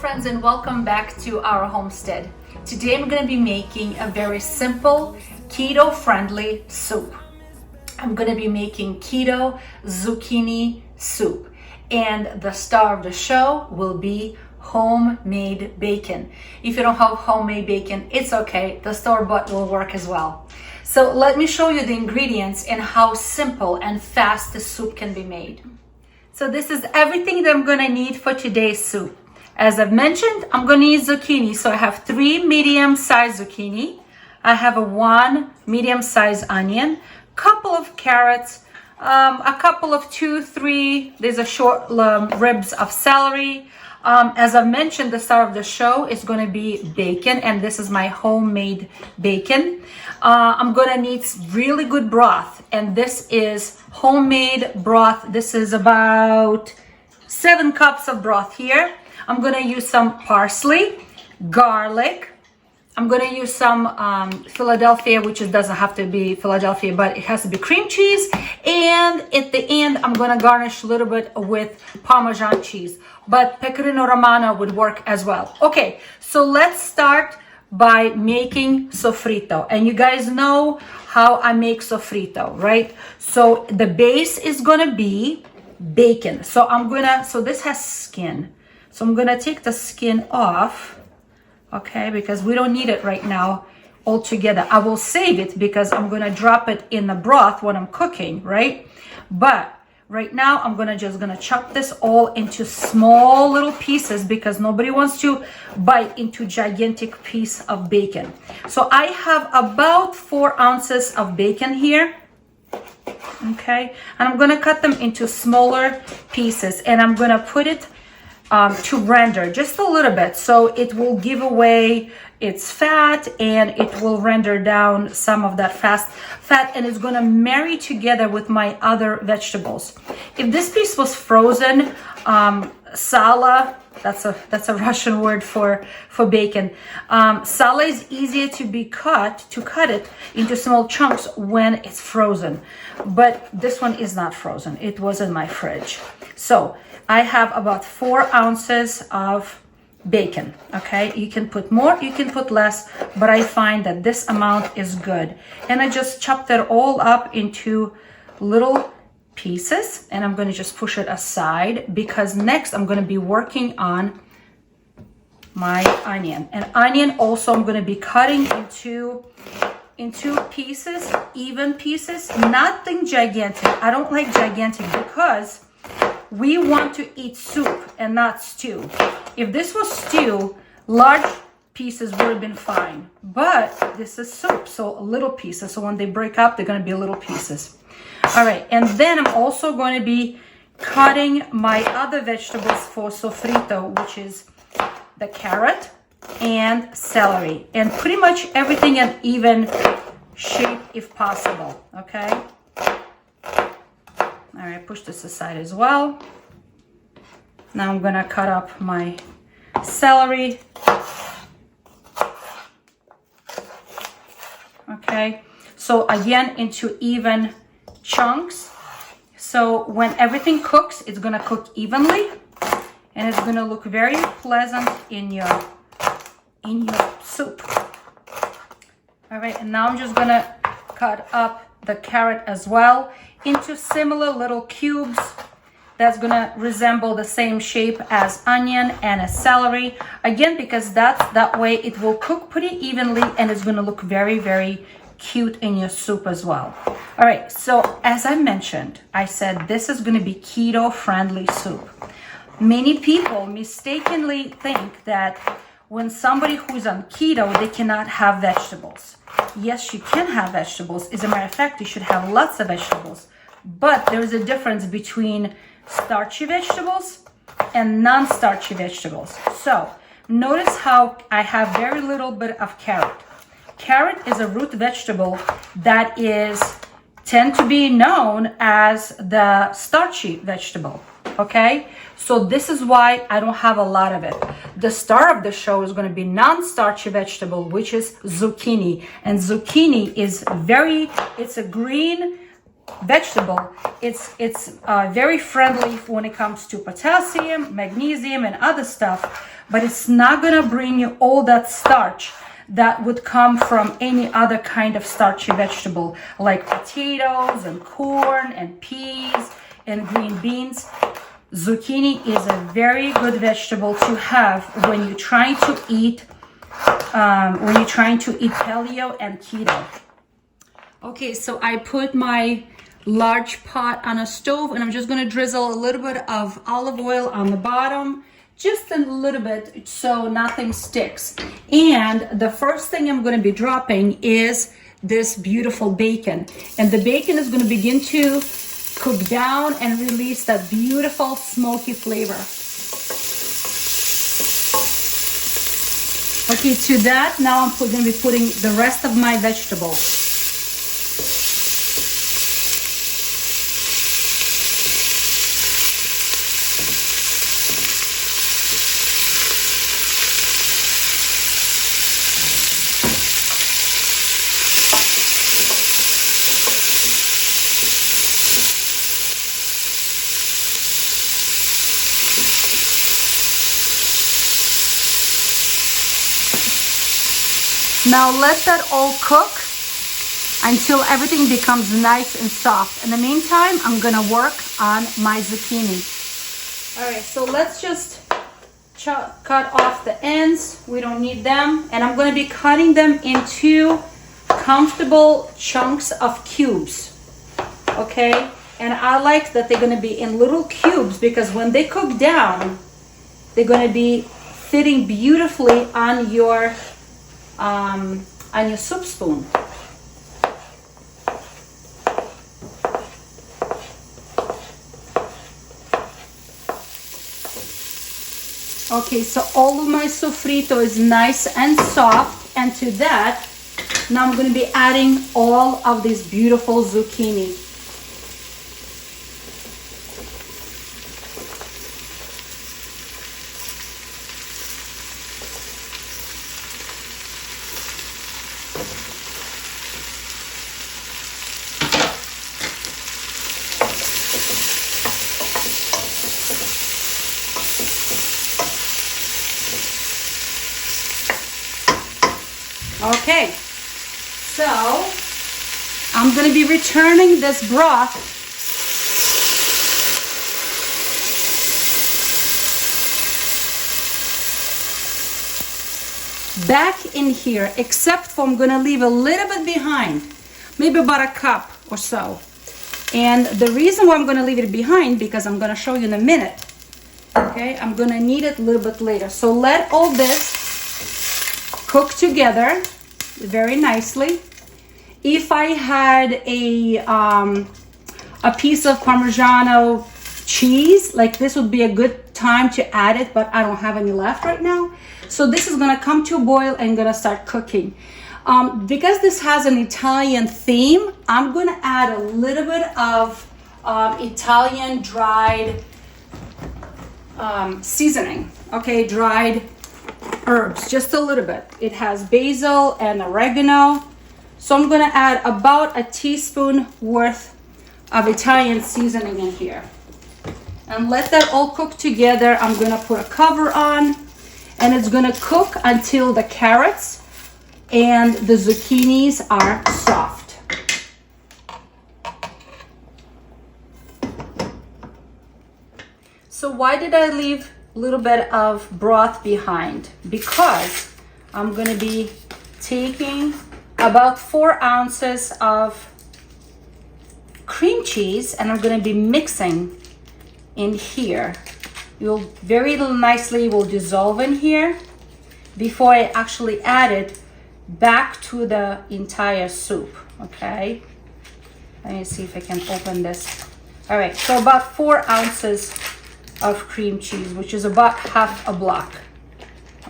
friends, and welcome back to our homestead. Today I'm going to be making a very simple keto-friendly soup. I'm going to be making keto zucchini soup, and the star of the show will be homemade bacon. If you don't have homemade bacon, it's okay, the store-bought will work as well. So let me show you the ingredients and how simple and fast the soup can be made. So this is everything that I'm going to need for today's soup. As I've mentioned, I'm going to use zucchini. So I have 3 medium-sized zucchini. I have a 1 medium-sized onion, couple of carrots, a couple of 2-3, there's a short ribs of celery. As I've mentioned, the star of the show is going to be bacon, and this is my homemade bacon. I'm going to need really good broth, and this is homemade broth. This is about 7 cups of broth here. I'm going to use some parsley, garlic. I'm going to use some Philadelphia, which it doesn't have to be Philadelphia, but it has to be cream cheese. And at the end, I'm going to garnish a little bit with Parmesan cheese, but Pecorino Romano would work as well. Okay, so let's start by making sofrito. And you guys know how I make sofrito, right? So the base is going to be bacon. So so this has skin. So I'm going to take the skin off. Okay, because we don't need it right now altogether. I will save it because I'm going to drop it in the broth when I'm cooking, right? But right now I'm just going to chop this all into small little pieces because nobody wants to bite into gigantic piece of bacon. So I have about 4 ounces of bacon here. Okay, and I'm going to cut them into smaller pieces, and I'm going to put it to render just a little bit, so it will give away its fat and it will render down some of that fat, and it's going to marry together with my other vegetables. If this piece was frozen, sala, that's a Russian word for bacon. Sala is easier to cut it into small chunks when it's frozen, but this one is not frozen. It was in my fridge. So I have about 4 ounces of bacon. Okay, you can put more, you can put less, but I find that this amount is good. And I just chopped it all up into little pieces, and I'm going to just push it aside because next I'm going to be working on my onion. And onion also I'm going to be cutting into pieces, even pieces, nothing gigantic. I don't like gigantic because we want to eat soup and not stew. If this was stew, large pieces would have been fine, but this is soup, so little pieces. So when they break up, they're going to be little pieces. All right, and then I'm also going to be cutting my other vegetables for sofrito, which is the carrot and celery, and pretty much everything in even shape if possible. Okay. All right, push this aside as well. Now I'm gonna cut up my celery. Okay, so again, into even chunks. So when everything cooks, it's gonna cook evenly, and it's gonna look very pleasant in your soup. All right, and now I'm just gonna cut up the carrot as well into similar little cubes that's gonna resemble the same shape as onion and a celery, again because that way it will cook pretty evenly, and it's gonna look very, very cute in your soup as well. All right, so as I mentioned, I said this is gonna be keto friendly soup. Many people mistakenly think that when somebody who's on keto, they cannot have vegetables. Yes, you can have vegetables. As a matter of fact, you should have lots of vegetables. But there is a difference between starchy vegetables and non-starchy vegetables. So notice how I have very little bit of carrot. Carrot is a root vegetable that tend to be known as the starchy vegetable. Okay, so this is why I don't have a lot of it. The star of the show is going to be non-starchy vegetable, which is zucchini. And zucchini is it's a green vegetable. It's very friendly when it comes to potassium, magnesium, and other stuff, but it's not gonna bring you all that starch that would come from any other kind of starchy vegetable like potatoes and corn and peas and green beans. Zucchini is a very good vegetable to have when you're trying to eat paleo and keto. Okay, so I put my large pot on a stove, and I'm just going to drizzle a little bit of olive oil on the bottom, just a little bit so nothing sticks. And the first thing I'm going to be dropping is this beautiful bacon, and the bacon is going to begin to cook down and release that beautiful smoky flavor. Okay, to that, now I'm going to be putting the rest of my vegetables. Now let that all cook until everything becomes nice and soft. In the meantime, I'm gonna work on my zucchini. All right, so let's just cut off the ends. We don't need them. And I'm gonna be cutting them into comfortable chunks of cubes, okay? And I like that they're gonna be in little cubes because when they cook down, they're gonna be fitting beautifully on your soup spoon. Okay, so all of my sofrito is nice and soft, and to that, now I'm going to be adding all of this beautiful zucchini. Okay, so I'm going to be returning this broth back in here, except for I'm going to leave a little bit behind, maybe about a cup or so. And the reason why I'm going to leave it behind, because I'm going to show you in a minute. Okay, I'm going to need it a little bit later. So let all this cook together very nicely. If I had a piece of Parmesan cheese, like this would be a good time to add it, but I don't have any left right now. So this is gonna come to a boil and gonna start cooking. Because this has an Italian theme, I'm gonna add a little bit of Italian dried seasoning, okay, dried herbs, just a little bit. It has basil and oregano. So I'm gonna add about a teaspoon worth of Italian seasoning in here. And let that all cook together. I'm gonna put a cover on, and it's gonna cook until the carrots and the zucchinis are soft. So why did I leave a little bit of broth behind? Because I'm going to be taking about 4 ounces of cream cheese, and I'm going to be mixing in here. You'll very nicely will dissolve in here before I actually add it back to the entire soup. Okay, let me see if I can open this. All right, so about 4 ounces of cream cheese, which is about half a block.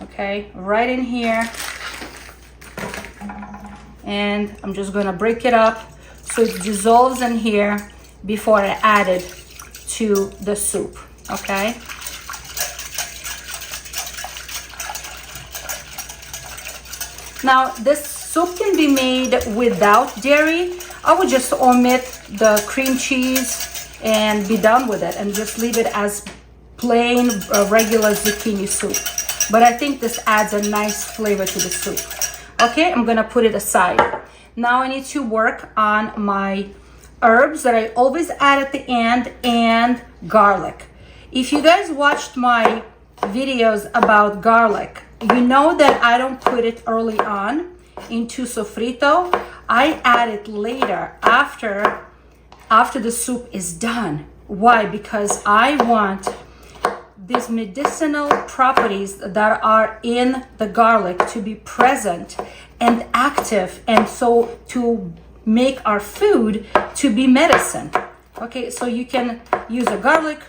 Okay, right in here. And I'm just gonna break it up so it dissolves in here before I add it to the soup. Okay. Now this soup can be made without dairy. I would just omit the cream cheese and be done with it and just leave it as plain regular zucchini soup. But I think this adds a nice flavor to the soup. Okay, I'm gonna put it aside. Now I need to work on my herbs that I always add at the end and garlic. If you guys watched my videos about garlic, you know that I don't put it early on into sofrito. I add it later after the soup is done. Why? Because I want these medicinal properties that are in the garlic to be present and active, and so to make our food to be medicine. Okay, so you can use a garlic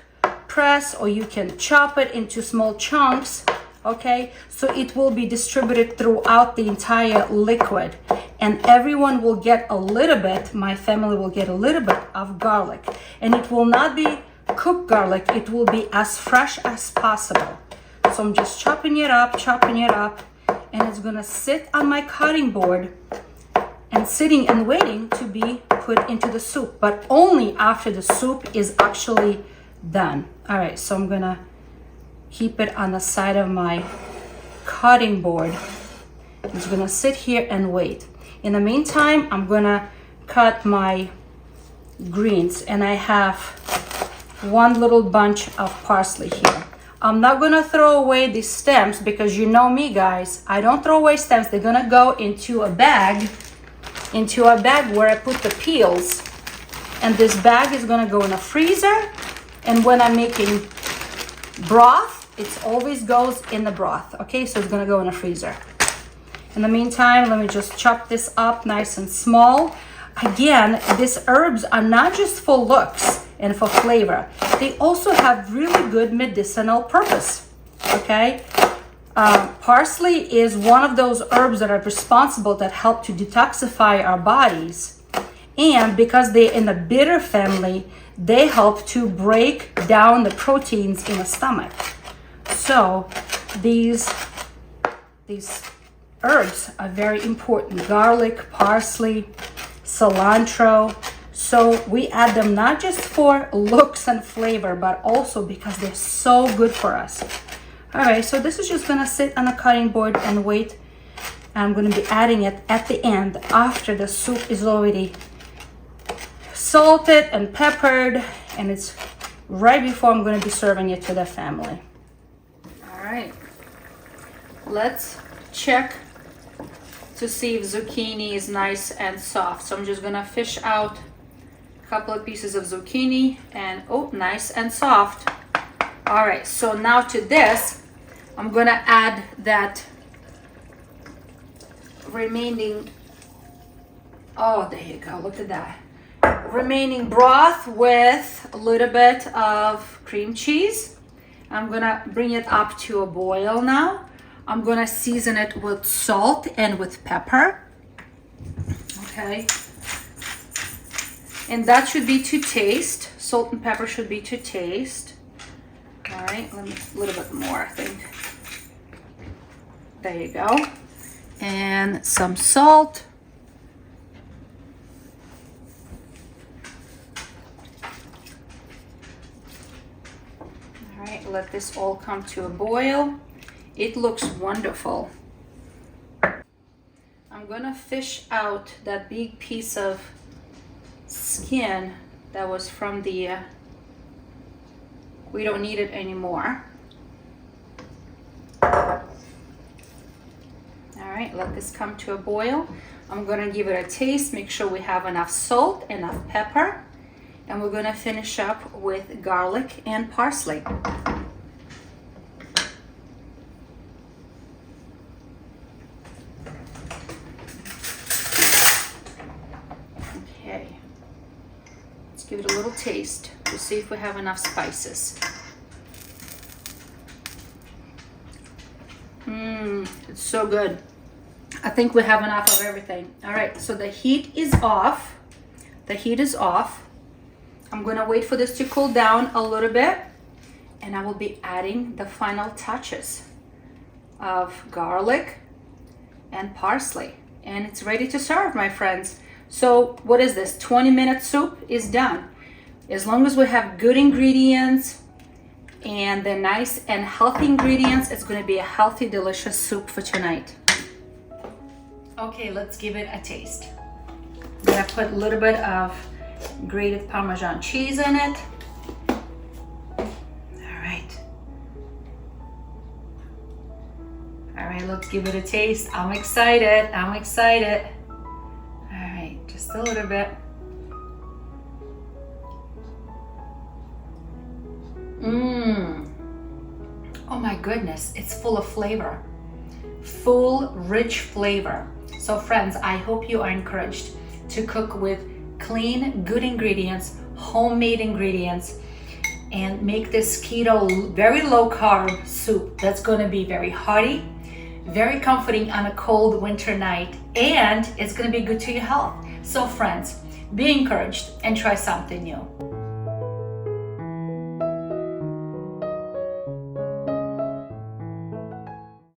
press or you can chop it into small chunks. Okay, so it will be distributed throughout the entire liquid, and everyone will get a little bit, my family will get a little bit of garlic, and it will not be cooked garlic, it will be as fresh as possible. So I'm just chopping it up, and it's gonna sit on my cutting board and sitting and waiting to be put into the soup, but only after the soup is actually done. All right, so I'm gonna keep it on the side of my cutting board. It's gonna sit here and wait. In the meantime, I'm gonna cut my greens, and I have one little bunch of parsley here. I'm not gonna throw away these stems because you know me, guys. I don't throw away stems. They're gonna go into a bag where I put the peels, and this bag is gonna go in a freezer. And when I'm making broth, it always goes in the broth. Okay, so it's gonna go in a freezer. In the meantime, let me just chop this up nice and small. Again, these herbs are not just for looks and for flavor. They also have really good medicinal purpose. Okay, parsley is one of those herbs that are responsible that help to detoxify our bodies, and because they're in the bitter family, they help to break down the proteins in the stomach. So these herbs are very important. Garlic, parsley, cilantro. So we add them not just for looks and flavor, but also because they're so good for us. All right, so this is just gonna sit on a cutting board and wait. I'm gonna be adding it at the end after the soup is already salted and peppered, and it's right before I'm gonna be serving it to the family. All right, let's check to see if zucchini is nice and soft. So I'm just gonna fish out a couple of pieces of zucchini, and oh, nice and soft. All right, so now to this, I'm gonna add that remaining, oh, there you go, look at that. Remaining broth with a little bit of cream cheese. I'm gonna bring it up to a boil now. I'm gonna season it with salt and with pepper. Okay. And that should be to taste. Salt and pepper should be to taste. All right, a little bit more, I think. There you go. And some salt. All right, let this all come to a boil. It looks wonderful. I'm gonna fish out that big piece of skin that was from the, we don't need it anymore. All right, let this come to a boil. I'm gonna give it a taste, make sure we have enough salt, enough pepper, and we're gonna finish up with garlic and parsley. Okay, let's give it a little taste to see if we have enough spices. It's so good. I think we have enough of everything. All right, so the heat is off. The heat is off. I'm gonna wait for this to cool down a little bit, and I will be adding the final touches of garlic and parsley, and it's ready to serve, my friends. So what is this? 20-minute soup is done. As long as we have good ingredients and the nice and healthy ingredients, it's going to be a healthy, delicious soup for tonight. Okay, let's give it a taste. I'm going to put a little bit of grated Parmesan cheese in it. All right, let's give it a taste. I'm excited. All right, just a little bit. Oh my goodness, it's full of flavor. Full, rich flavor. So friends, I hope you are encouraged to cook with clean, good ingredients, homemade ingredients, and make this keto, very low carb soup that's gonna be very hearty, very comforting on a cold winter night, and it's gonna be good to your health. So friends, be encouraged and try something new.